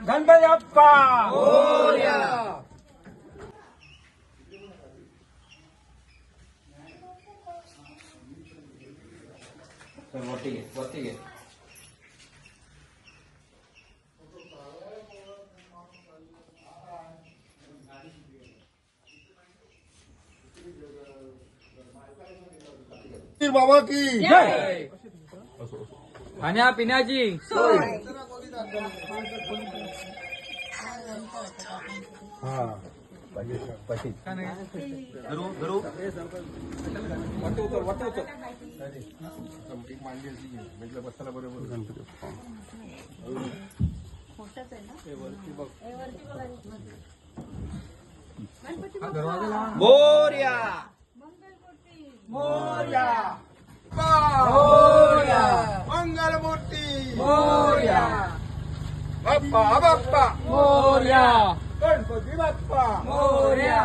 गणपती बाप्पा मोरया. वरती घे, वरती घे. बाबा की जय. खाण्या पिण्याची सोय. बसायला बरोबर गणपती मोरया मोरया मोरया मंगलमूर्ती मोरया बाप्पा बाप्पा मोरया गणपती बाप्पा मोरया.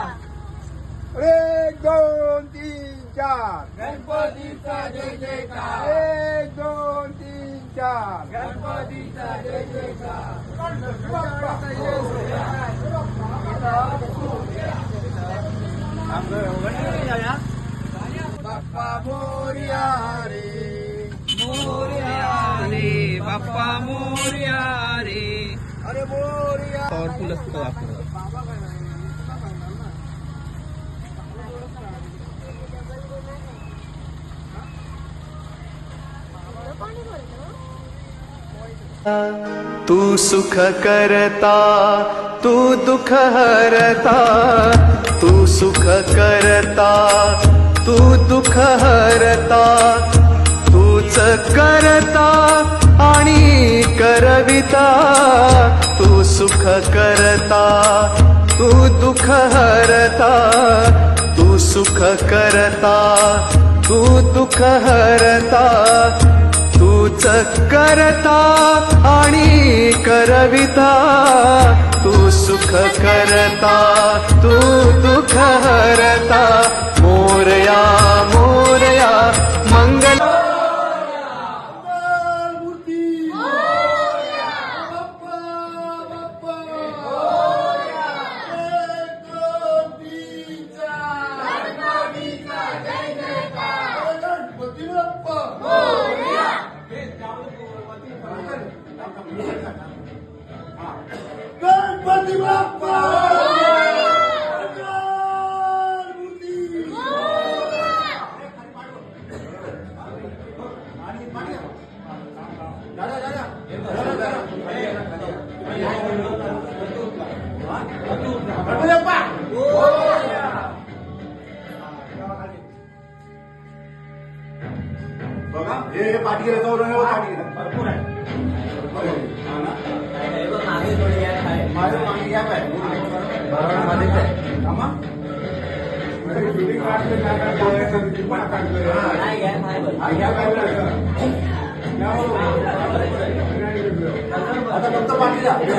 1 2 3 4 गणपतीचा जय जयकार. 1 2 3 4 गणपतीचा जय जयकार. गणपती बाप्पा बाप्पा मोरया रे मोरया रे बाप्पा मोरया रे. अरे मोरया पॉवरफुल असतो आपलं. तू सुख करता तू दुख हरता तू सुख करता तू दुख हरता तूच करता आणि करविता तू सुख करता तू दुख हरता तू सुख करता तू दुख हरता तूच करता आणि करविता तू सुख करता तू दुख हरता मोरया मोरया मंगल गणपती बाप्पा बघा हे पाठी गेलं तो पाठी गेलं भरपूर आहे. माझं मागे गॅप आहे मध्ये आता फक्त पाठी द्या हे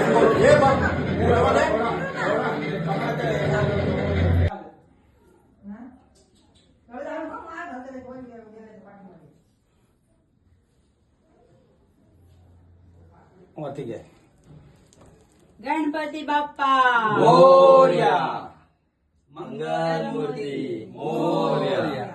ठीक आहे. गणपती बाप्पा मोरया मंगलमूर्ती मोरया.